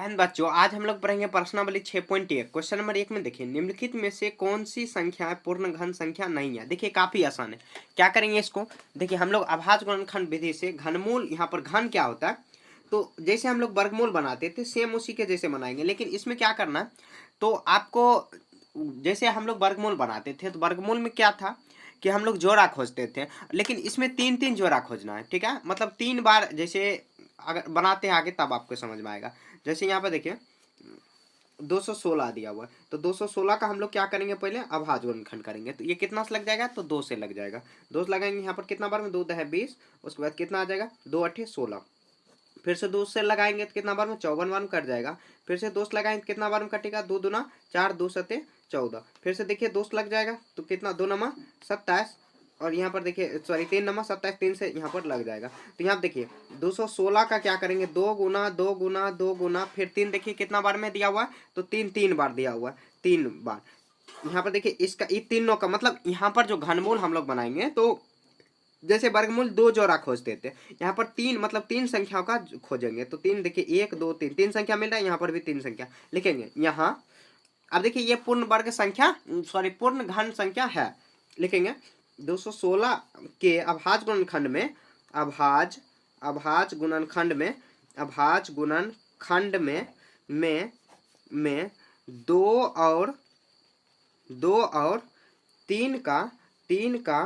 And बच्चों आज हम लोग पढ़ेंगे प्रश्नावली 6.1 क्वेश्चन नंबर 1 में देखिए निम्नलिखित में से कौन सी संख्या पूर्ण घन संख्या नहीं है। देखिए काफी आसान है। क्या करेंगे इसको, देखिए हम लोग अभाज्य गुणनखंड विधि से घनमूल, यहाँ पर घन क्या होता है तो जैसे हम लोग वर्गमूल बनाते थे सेम उसी के जैसे बनाएंगे। लेकिन इसमें क्या करना है, तो आपको जैसे हम लोग वर्गमूल बनाते थे तो वर्गमूल में क्या था कि हम लोग जोड़ा खोजते थे, लेकिन इसमें तीन तीन जोड़ा खोजना है। ठीक है, मतलब 3 बार जैसे अगर बनाते हैं आगे तब आपको समझ में आएगा। जैसे यहाँ पर देखिए 216 दिया हुआ है तो 216 का हम लोग क्या करेंगे, पहले अभाज्य गुणनखंड करेंगे। तो ये कितना से लग जाएगा, तो 2 से लग जाएगा। 2 से लगाएंगे, यहाँ पर कितना बार में 2 है 20, उसके बाद कितना आ जाएगा 2 8 16। फिर से 2 से लगाएंगे तो कितना बार में 54 बार में कट जाएगा। फिर से 2 से लगाएंगे तो कितना बार में कटेगा, 2 दूना 4, 2 सते 14। फिर से देखिए 2 से लग जाएगा तो कितना 2 नमा 27, और यहाँ पर देखिए सॉरी 3 नमा 27, 3 से यहाँ पर लग जाएगा। तो यहाँ देखिए 216 का क्या करेंगे, 2 गुना 2 गुना 2 गुना फिर 3, देखिए कितना बार में दिया हुआ है तो 3 बार दिया हुआ है, 3 बार। यहाँ पर देखिए इसका ये तीनों का मतलब यहाँ पर जो घनमूल हम लोग बनाएंगे तो जैसे वर्गमूल 2 जोड़ा खोजते थे, यहाँ पर 3 मतलब 3 संख्याओं का खोजेंगे। तो 3 देखिए 1 2 3 3 संख्या मिल रहा है, यहाँ पर भी 3 संख्या लिखेंगे यहाँ। अब देखिए ये पूर्ण वर्ग संख्या सॉरी पूर्ण घन संख्या है, लिखेंगे 216 के अभाज्य गुणनखंड में अभाज्य गुणनखंड में अभाज्य गुणनखंड में 2 और 3 का 3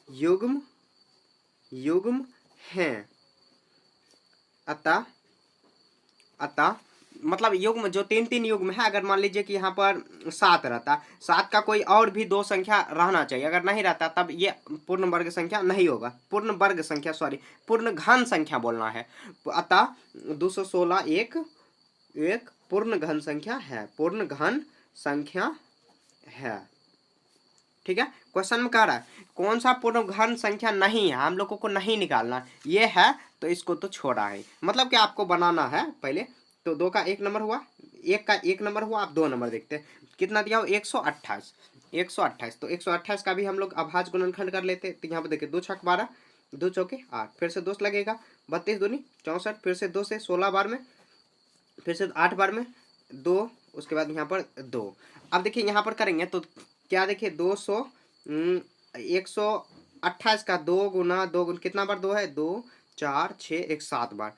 युग्म हैं। अतः मतलब युग्म जो 3 युग्म है, अगर मान लीजिए कि यहाँ पर 7 रहता, 7 का कोई और भी 2 संख्या रहना चाहिए, अगर नहीं रहता तब ये पूर्ण वर्ग संख्या नहीं होगा। पूर्ण वर्ग संख्या सॉरी पूर्ण घन संख्या बोलना है। अतः 216 एक पूर्ण घन संख्या है, पूर्ण घन संख्या है। ठीक है, क्वेश्चन में कह रहा है कौन सा पूर्ण घन संख्या नहीं है, हम लोगों को नहीं निकालना, ये है तो इसको तो छोड़ा है। मतलब कि आपको बनाना है पहले। तो 2 का 1 नंबर हुआ, 1 का 1 नंबर हुआ, आप 2 नंबर देखते हैं कितना दिया हो 128। तो 128 का भी हम लोग अभाज्य गुणनखंड कर लेते। तो यहाँ पे देखिए 2 छक 12, 2 चौके 8, फिर से 2 लगेगा 32 दूनी 64, फिर से 2 से 16 बार में, फिर से 8 बार में 2, उसके बाद यहाँ पर 2। अब देखिए यहाँ पर करेंगे तो क्या देखिए 128 का 2 गुना 2 गुना कितना बार 2 है, 2 4 6 1 7 बार,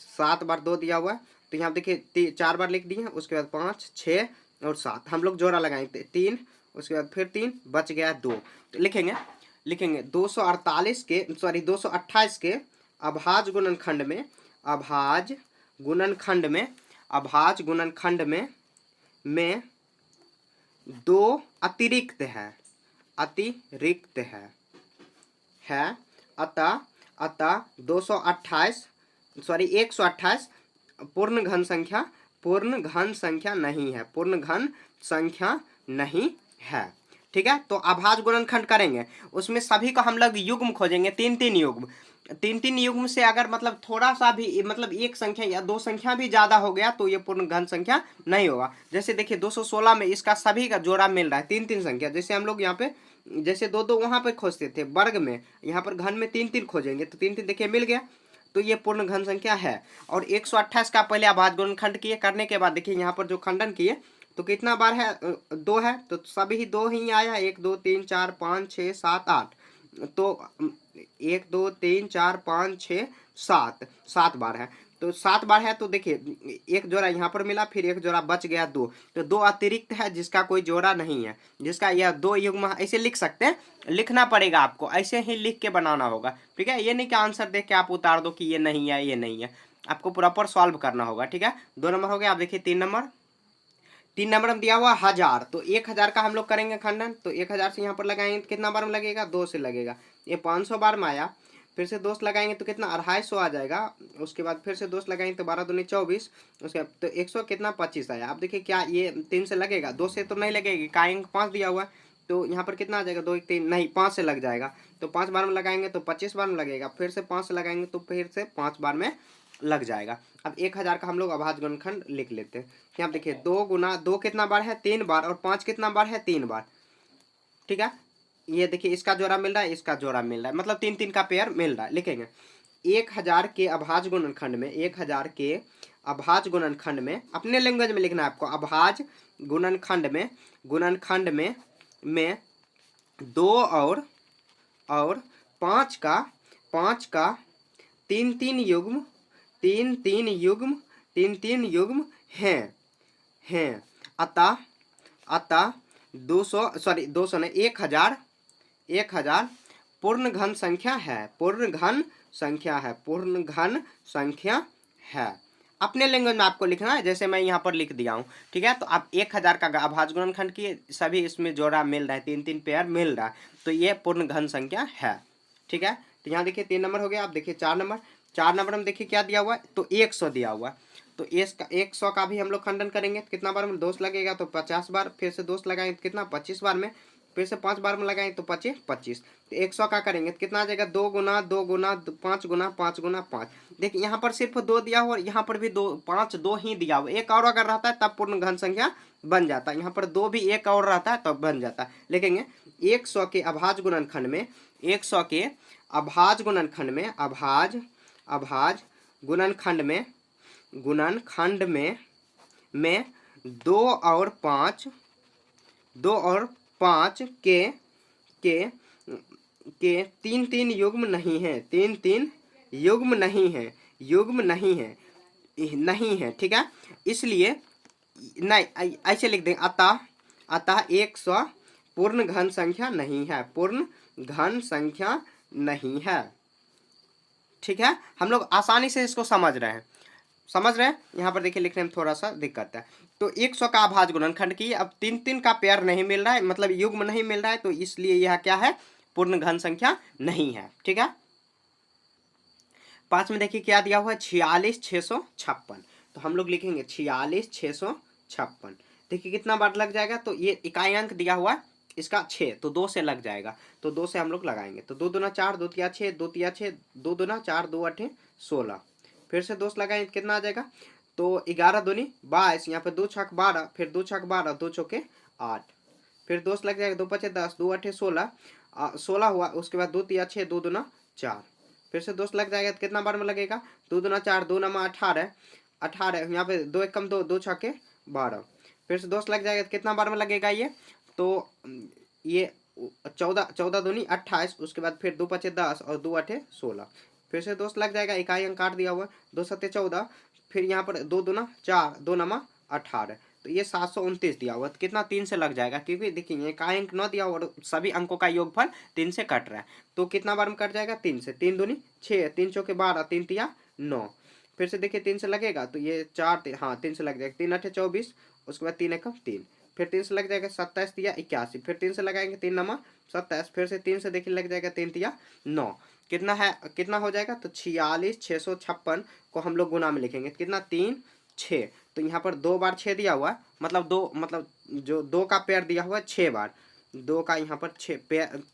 7 बार 2 दिया हुआ है। तो यहाँ देखिए 4 बार लिख दिए, उसके बाद 5 6 और 7 हम लोग जोड़ा लगाएंगे 3, उसके बाद फिर 3 बच गया 2। तो लिखेंगे 228 के अभाज्य गुणनखंड में 2 अतिरिक्त है अतः 128 पूर्ण घन संख्या नहीं है। ठीक है, तो अभाज्य गुणनखंड करेंगे उसमें सभी को हम लोग युग्म खोजेंगे, 3 युग्म से अगर मतलब थोड़ा सा भी मतलब एक संख्या या 2 संख्या भी ज्यादा हो गया तो ये पूर्ण घन संख्या नहीं होगा। जैसे देखिए 216 में इसका सभी का जोड़ा मिल रहा है 3 संख्या, जैसे हम लोग यहाँ पे जैसे 2 वहां पे खोजते थे वर्ग में, यहाँ पर घन में 3 खोजेंगे तो 3 देखिए मिल गया, तो ये पूर्ण घन संख्या है। और 128 का पहले अभाज्य गुणनखंड किए, करने के बाद देखिए यहाँ पर जो खंडन किए तो कितना बार है 2 है, तो सभी 2 ही आया, 1 2 3 4 5 6 7 8, तो 1 2 3 4 5 6 7 बार है। तो 7 बार है तो देखिए एक जोड़ा यहाँ पर मिला, फिर एक जोड़ा बच गया 2, तो 2 अतिरिक्त है जिसका कोई जोड़ा नहीं है, जिसका यह 2 युग्म ऐसे लिख सकते हैं, लिखना पड़ेगा आपको, ऐसे ही लिख के बनाना होगा। ठीक है, ये नहीं कि आंसर देख के आप उतार दो कि ये नहीं है ये नहीं है, आपको प्रॉपर सॉल्व करना होगा। ठीक है, 2 नंबर हो गया। आप देखिए 3 नंबर में दिया हुआ 1000, तो 1000 का हम लोग करेंगे खंडन। तो 1000 से यहाँ पर लगाएंगे तो कितना बार में लगेगा, 2 से लगेगा, ये 500 बार में आया। फिर से 2 लगाएंगे तो कितना 250 आ जाएगा, उसके बाद फिर से 2 लगाएंगे तो 12 दूनी 24, उसके बाद तो 100 कितना 25 आया। अब देखिए क्या ये 3 से लगेगा, 2 से तो नहीं लगेगी, काएंगे 5 दिया हुआ है, तो यहाँ पर कितना आ जाएगा 2 1 3 नहीं 5 से लग जाएगा। तो 5 बार में लगाएंगे तो 25 बार में लगेगा, फिर से 5 से लगाएंगे तो फिर से 5 बार में लग जाएगा। अब 1000 का हम लोग अभाज्य गुणनखंड लिख लेते हैं। यहाँ देखिए 2 गुना 2 कितना बार है 3 बार, और 5 कितना बार है 3 बार। ठीक है, ये देखिए इसका जोड़ा मिल रहा है, इसका जोड़ा मिल रहा है, मतलब 3 का पेयर मिल रहा है। लिखेंगे 1000 के अभाज्य गुणनखंड में, 1000 के अभाज्य गुणनखंड में, अपने लैंग्वेज में लिखना है आपको, अभाज्य गुणनखंड में 2 और 5 का 3 युग्म हैं। अतः 200 नहीं, 1000 पूर्ण घन संख्या है। अपने लैंग्वेज में आपको लिखना है, जैसे मैं यहाँ पर लिख दिया हूँ, ठीक है। तो आप 1000 का अभाज्य गुणनखंड की सभी इसमें जोड़ा मिल रहा है, 3 पेयर मिल रहा है, तो ये पूर्ण घन संख्या है, ठीक है। तो यहाँ देखिए 3 नंबर हो गया। आप देखिए 4 नंबर में देखिए क्या दिया हुआ है, तो 100 दिया हुआ है। तो 100 का भी हम लोग खंडन करेंगे, कितना बार में दोष लगेगा, तो 50 बार, फिर से दोष लगाएंगे तो कितना 25 बार में, फिर से 5 बार में लगाएंगे तो 25। तो 100 का करेंगे तो कितना आ जाएगा, 2 गुना 2 गुना 5 गुना 5 गुना 5। देखिए यहाँ पर सिर्फ 2 दिया हुआ और यहाँ पर भी 2 ही दिया हुआ। एक और अगर रहता है तब पूर्ण घन संख्या बन जाता है, यहाँ पर 2 भी एक और रहता है तब बन जाता है। लिखेंगे 100 के अभाज्य गुणनखंड में, 100 के अभाज्य गुणनखंड में 2 और 5 के 3 युग्म नहीं है, ठीक है। इसलिए नहीं, ऐसे लिख देंगे, अतः 100 पूर्ण घन संख्या नहीं है, ठीक है। हम लोग आसानी से इसको समझ रहे हैं। यहाँ पर देखिए लिखने में थोड़ा सा दिक्कत है। तो 100 का अभाज्य गुणनखंड की अब 3 का पेयर नहीं मिल रहा है, मतलब युग्म नहीं मिल रहा है, तो इसलिए यह क्या है, पूर्ण घन संख्या नहीं है, ठीक है। 5 में देखिए क्या दिया हुआ है, 46656। तो हम लोग लिखेंगे 46656। देखिए कितना बार लग जाएगा, तो ये इकाई अंक दिया हुआ है इसका 6, तो 2 से लग जाएगा, तो 2 से हम लोग लगाएंगे। तो 2 दूना 4, 2 तिया 6, 2 तिया 6, 2 दूना 4, 2 8 16। फिर से 2 लगाएंगे तो कितना आ जाएगा, तो 11 दूनी 22, यहाँ पे 2 छक 12, फिर 2 छक 12, 2 चौके 8, फिर 2 लग जाएगा, 2 पचे 10, 2 8 16, 16 हुआ। उसके बाद 2 तिया 6, 2 दूना 4, फिर से 2 लग जाएगा तो कितना बार में लगेगा, 2 दूना 4, 2 नमा 18, यहाँ पे 2 एक कम 2, 2 छके 12, फिर से 2 लग जाएगा तो कितना बार में लगेगा ये, तो ये 14 दूनी 28, उसके बाद फिर 2 पचे 10 और 2 8 16, फिर से 2 लग जाएगा, इकाई अंक काट दिया हुआ, 2 सत्ते 14, फिर यहाँ पर 2 दूना 4, 2 नमा 18, तो ये 729 दिया हुआ, तो कितना 3 से लग जाएगा, क्योंकि देखिए इकाई अंक 9 दिया हुआ और सभी अंकों का योगफल 3 से कट रहा है, तो कितना बार में कट जाएगा, 3 से। 3 दूनी 6, 3 चौके 12, 3 तिया 9, फिर से देखिए 3 से लगेगा, तो ये 4 हाँ 3 से लग जाएगा, 3 8 24, उसके बाद 3 एकम 3, फिर 3 से लग जाएगा 27 तिया 81, फिर 3 से लगाएंगे 3 नमा 27, फिर से 3 से देखिए लग जाएगा 3 तिया 9, कितना है, कितना हो जाएगा, तो 46656 को हम लोग गुना में लिखेंगे, कितना 3 6, तो यहाँ पर 2 बार 6 दिया हुआ है, मतलब जो 2 का पेयर दिया हुआ है 6 बार, 2 का यहाँ पर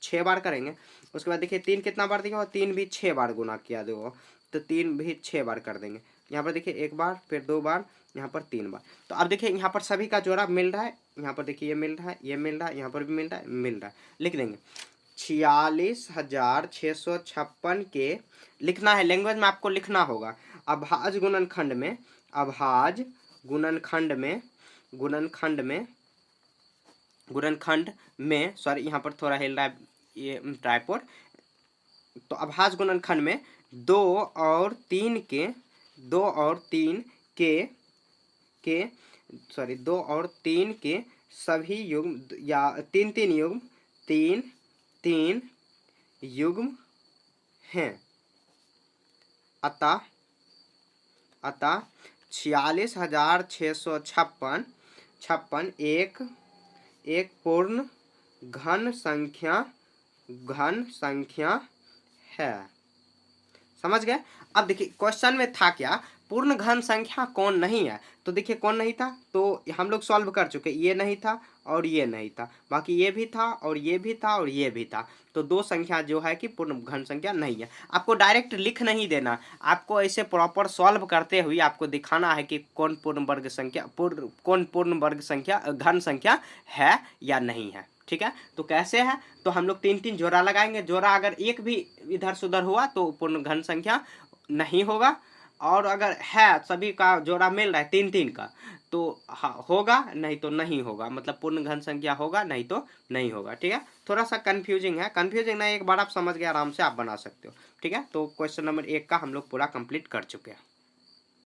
6 बार करेंगे। उसके बाद देखिए 3 कितना बार दिया हुआ, 3 भी 6 बार गुना किया दो, तो 3 भी 6 बार कर देंगे। यहाँ पर देखिए 1 बार, फिर 2 बार, यहाँ पर 3 बार। तो अब देखिए यहाँ पर सभी का जोड़ा मिल रहा है, यहाँ पर देखिए ये मिल रहा है, ये मिल रहा है, यहाँ पर भी मिल रहा है, लिख देंगे 46656 के, लिखना है लैंग्वेज में आपको लिखना होगा, अभाज्य गुणनखंड में सॉरी यहाँ पर थोड़ा हिल रहा है ये ट्राइपॉड, तो अभाज्य गुणनखंड में 2 और 3 के सभी युग्म या 3 युग्म हैं, अतः 46656 एक पूर्ण घन संख्या है। समझ गए। अब देखिए क्वेश्चन में था क्या, पूर्ण घन संख्या कौन नहीं है, तो देखिए कौन नहीं था, तो हम लोग सॉल्व कर चुके, ये नहीं था और ये नहीं था, बाकी ये भी था और ये भी था और ये भी था, तो 2 संख्या जो है कि पूर्ण घन संख्या नहीं है। आपको डायरेक्ट लिख नहीं देना, आपको ऐसे प्रॉपर सॉल्व करते हुए आपको दिखाना है कि कौन पूर्ण घन संख्या है या नहीं है, ठीक है, तो कैसे है, तो हम लोग 3 3 जोड़ा लगाएंगे। जोड़ा अगर एक भी इधर से उधर हुआ तो पूर्ण घन संख्या नहीं होगा, और अगर है सभी का जोड़ा मिल रहा है 3 3 का तो होगा, नहीं तो नहीं होगा, मतलब पूर्ण घन संख्या होगा नहीं तो नहीं होगा। ठीक है, थोड़ा सा कंफ्यूजिंग है, कंफ्यूजिंग नहीं, एक बार आप समझ गए आराम से आप बना सकते हो। ठीक है, तो क्वेश्चन नंबर 1 का हम लोग पूरा कंप्लीट कर चुके हैं।